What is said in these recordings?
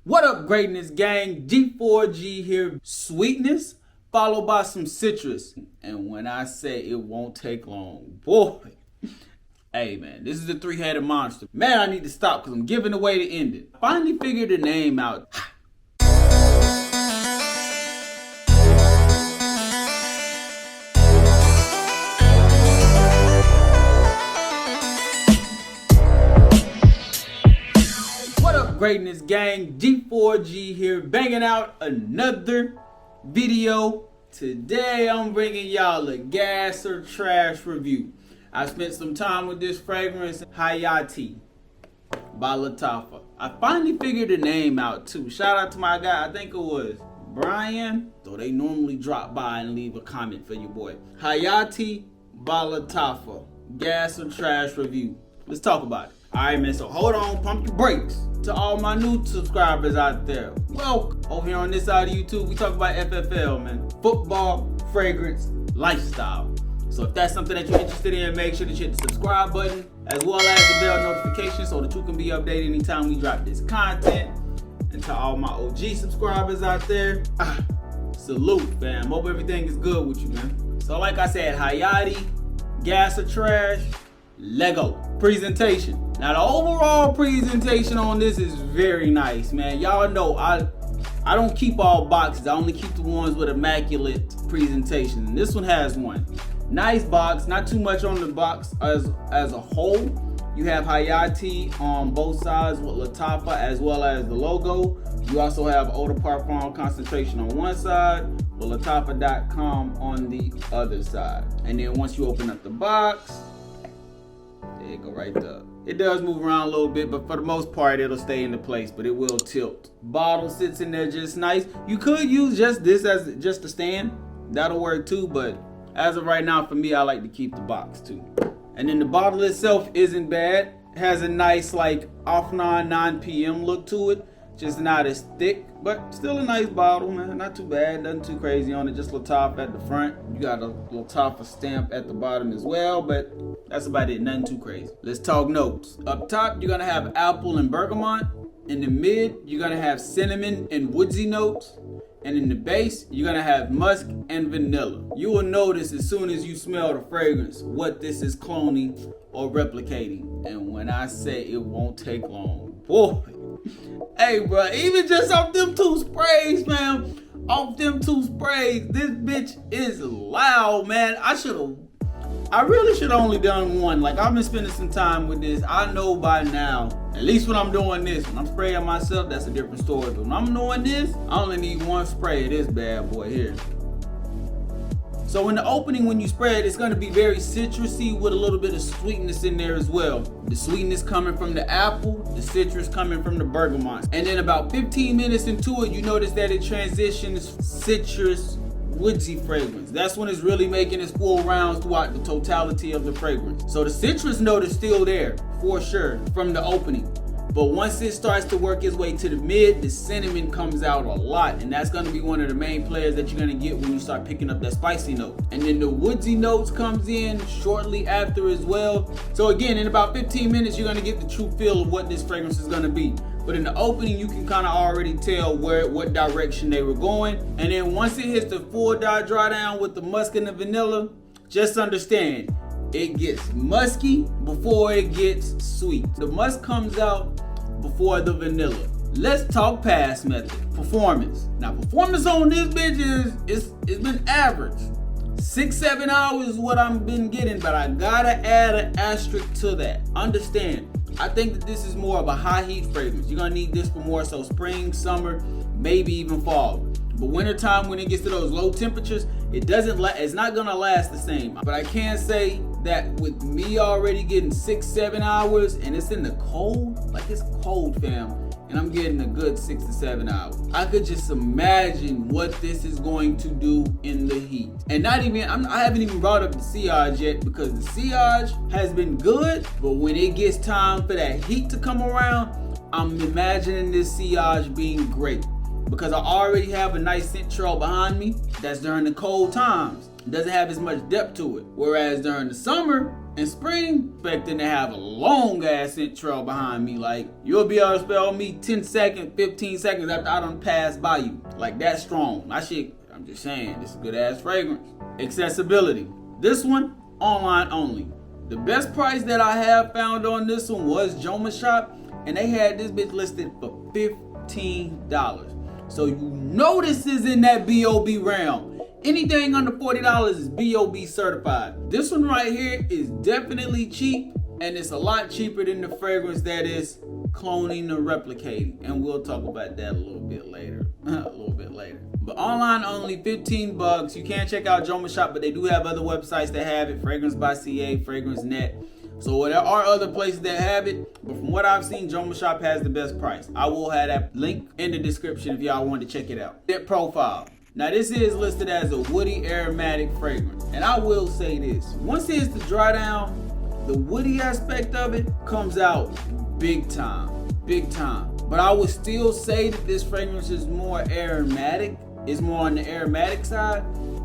What up, greatness gang? G4G here. Sweetness followed by some citrus. And when I say it won't take long, boy. Hey man, this is a three-headed monster. Man, I need to stop because I'm giving away the ending. Finally figured the name out. Greatness gang, G4G here, banging out another video. Today I'm bringing y'all a gas or trash review. I spent some time with this fragrance, Hayaati by Lattafa. I finally figured the name out too. Shout out to my guy, I think it was Brian, though they normally drop by and leave a comment for your boy. Hayaati by Lattafa, gas or trash review. Let's talk about it. Alright man, so hold on, pump your brakes. To all my new subscribers out there, welcome. Over here on this side of YouTube, we talk about FFL, man. Football, fragrance, lifestyle. So if that's something that you're interested in, make sure to hit the subscribe button, as well as the bell notification so that you can be updated anytime we drop this content. And to all my OG subscribers out there, salute, fam. Hope everything is good with you, man. So like I said, Hayaati, gas or trash, Lego. Presentation. Now the overall presentation on this is very nice, man. Y'all know I don't keep all boxes. I only keep the ones with immaculate presentation. And this one has one. Nice box, not too much on the box as a whole. You have Hayaati on both sides with Lattafa as well as the logo. You also have Eau de Parfum concentration on one side with Lattafa.com on the other side. And then once you open up the box, there you go right there. It does move around a little bit, but for the most part, it'll stay into place, but it will tilt. Bottle sits in there just nice. You could use just this as just a stand. That'll work too, but as of right now, for me, I like to keep the box too. And then the bottle itself isn't bad. It has a nice like off-9 9 p.m. look to it. Just not as thick, but still a nice bottle, man. Not too bad, nothing too crazy on it. Just Lattafa at the front. You got a Lattafa stamp at the bottom as well, but that's about it, nothing too crazy. Let's talk notes. Up top, you're gonna have apple and bergamot. In the mid, you're gonna have cinnamon and woodsy notes. And in the base, you're gonna have musk and vanilla. You will notice as soon as you smell the fragrance what this is cloning or replicating. And when I say it won't take long, boy. Hey bro, even just off them two sprays, man. Off them two sprays, this bitch is loud, man. I really should have only done one. Like, I've been spending some time with this. I know by now, at least when I'm doing this, when I'm spraying myself, that's a different story. But when I'm doing this, I only need one spray of this bad boy here. So in the opening, when you spray it, it's gonna be very citrusy with a little bit of sweetness in there as well. The sweetness coming from the apple, the citrus coming from the bergamot. And then about 15 minutes into it, you notice that it transitions citrus woodsy fragrance. That's when it's really making its full rounds throughout the totality of the fragrance. So the citrus note is still there for sure from the opening. But once it starts to work its way to the mid, the cinnamon comes out a lot. And that's gonna be one of the main players that you're gonna get when you start picking up that spicy note. And then the woodsy notes comes in shortly after as well. So again, in about 15 minutes, you're gonna get the true feel of what this fragrance is gonna be. But in the opening, you can kind of already tell what direction they were going. And then once it hits the full dry down with the musk and the vanilla, just understand, it gets musky before it gets sweet. The musk comes out before the vanilla. Let's talk pass method. Performance. Now performance on this bitch it's been average. 6-7 hours is what I've been getting, but I gotta add an asterisk to that. Understand, I think that this is more of a high heat fragrance. You're gonna need this for more so spring, summer, maybe even fall. But wintertime, when it gets to those low temperatures, it's not gonna last the same. But I can say that with me already getting 6-7 hours and it's in the cold, like it's cold, fam, and I'm getting a good 6 to 7 hours. I could just imagine what this is going to do in the heat. And I haven't even brought up the sillage yet, because the sillage has been good, but when it gets time for that heat to come around, I'm imagining this sillage being great. Because I already have a nice scent trail behind me that's during the cold times. It doesn't have as much depth to it. Whereas during the summer, In spring, expecting to have a long ass scent trail behind me. Like, you'll be able to spell me 10 seconds, 15 seconds after I done passed by you. Like, that strong. My shit, I'm just saying, this is good ass fragrance. Accessibility. This one, online only. The best price that I have found on this one was Joma Shop, and they had this bitch listed for $15. So you know this is in that B.O.B. realm. Anything under $40 is B.O.B. certified. This one right here is definitely cheap, and it's a lot cheaper than the fragrance that is cloning or replicating. And we'll talk about that a little bit later. But online only, 15 bucks. You can check out Joma Shop, but they do have other websites that have it. Fragrance by CA, Fragrance Net. So there are other places that have it, but from what I've seen, Joma Shop has the best price. I will have that link in the description if y'all want to check it out. Scent profile. Now this is listed as a woody aromatic fragrance. And I will say this, once it's the dry down, the woody aspect of it comes out big time. But I would still say that this fragrance is more aromatic. It's more on the aromatic side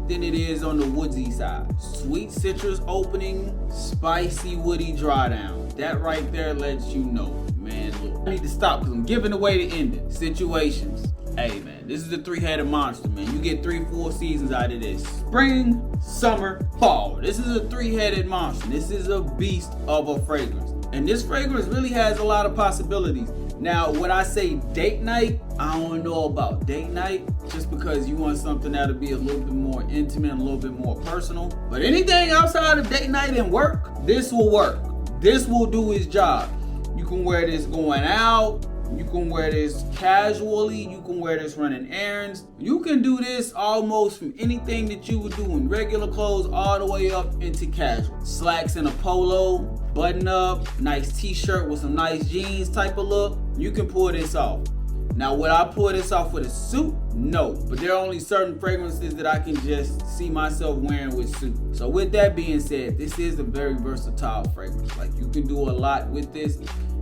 than it is on the woodsy side. Sweet citrus opening, spicy woody dry down. That right there lets you know, man, look. I need to stop because I'm giving away the ending. Situations. Hey man, this is a three-headed monster, man. You get 3 full seasons out of this. Spring, summer, fall. This is a three-headed monster. This is a beast of a fragrance. And this fragrance really has a lot of possibilities. Now, when I say date night, I don't know about date night, just because you want something that'll be a little bit more intimate, a little bit more personal. But anything outside of date night and work, this will work. This will do its job. You can wear this going out. You can wear this casually. You can wear this running errands. You can do this almost from anything that you would do in regular clothes all the way up into casual. Slacks and a polo, button up, nice t-shirt with some nice jeans type of look. You can pull this off. Now, would I pull this off with a suit? No, but there are only certain fragrances that I can just see myself wearing with suit. So with that being said, this is a very versatile fragrance. Like, you can do a lot with this.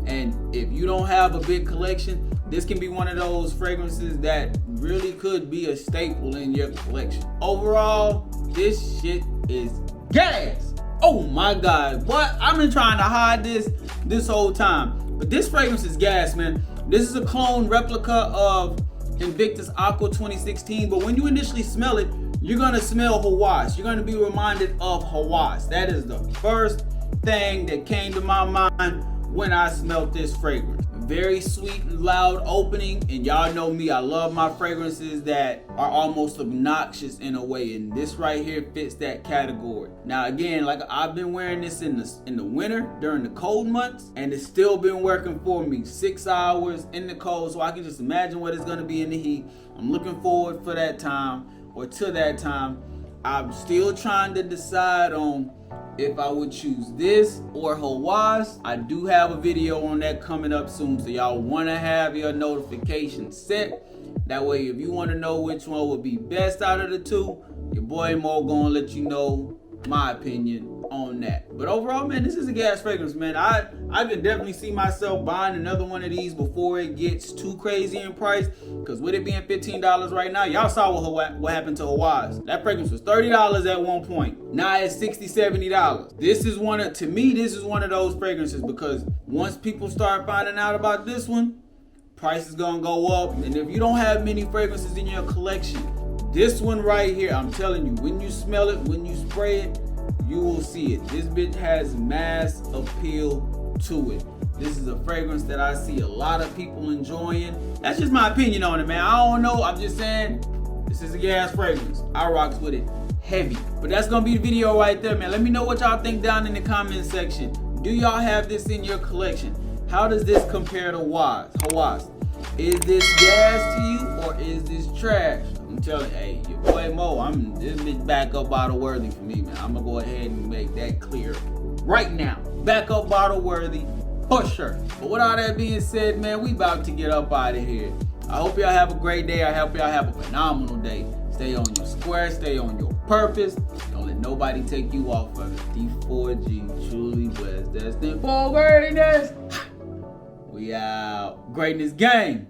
And if you don't have a big collection, this can be one of those fragrances that really could be a staple in your collection. Overall, this shit is gas. Oh my God, what? I've been trying to hide this whole time. But this fragrance is gas, man. This is a clone replica of Invictus Aqua 2016, but when you initially smell it, you're gonna smell Hawas. You're gonna be reminded of Hawas. That is the first thing that came to my mind when I smelled this fragrance. Very sweet and loud opening, and y'all know me, I love my fragrances that are almost obnoxious in a way, and this right here fits that category. Now again, like, I've been wearing this in the winter during the cold months, and it's still been working for me. 6 hours in the cold, so I can just imagine what it's gonna be in the heat. I'm looking forward for that time, or to that time. I'm still trying to decide on if I would choose this or Hawas. I do have a video on that coming up soon, so y'all want to have your notifications set. That way, if you want to know which one would be best out of the two, your boy Mo gonna let you know my opinion on that. But overall, man, this is a gas fragrance, man. I can definitely see myself buying another one of these before it gets too crazy in price. Because with it being $15 right now, y'all saw what happened to Hawas. That fragrance was $30 at one point. Now it's $60, $70. This is to me, this is one of those fragrances, because once people start finding out about this one, price is gonna go up. And if you don't have many fragrances in your collection, this one right here, I'm telling you, when you smell it, when you spray it, you will see it. This bitch has mass appeal to it. This is a fragrance that I see a lot of people enjoying. That's just my opinion on it, man. I don't know. I'm just saying, this is a gas fragrance. I rocks with it heavy. But that's gonna be the video right there, man. Let me know what y'all think down in the comment section. Do y'all have this in your collection? How does this compare to Hawas? Is this gas to you, or is this trash? I'm telling you, hey, your boy Mo, this bitch backup bottle worthy for me, man. I'm gonna go ahead and make that clear right now. Backup bottle worthy, for sure. But with all that being said, man, we about to get up out of here. I hope y'all have a great day. I hope y'all have a phenomenal day. Stay on your square, stay on your purpose. Don't let nobody take you off of it. D4G, truly blessed, destined for greatness. We out. Greatness gang.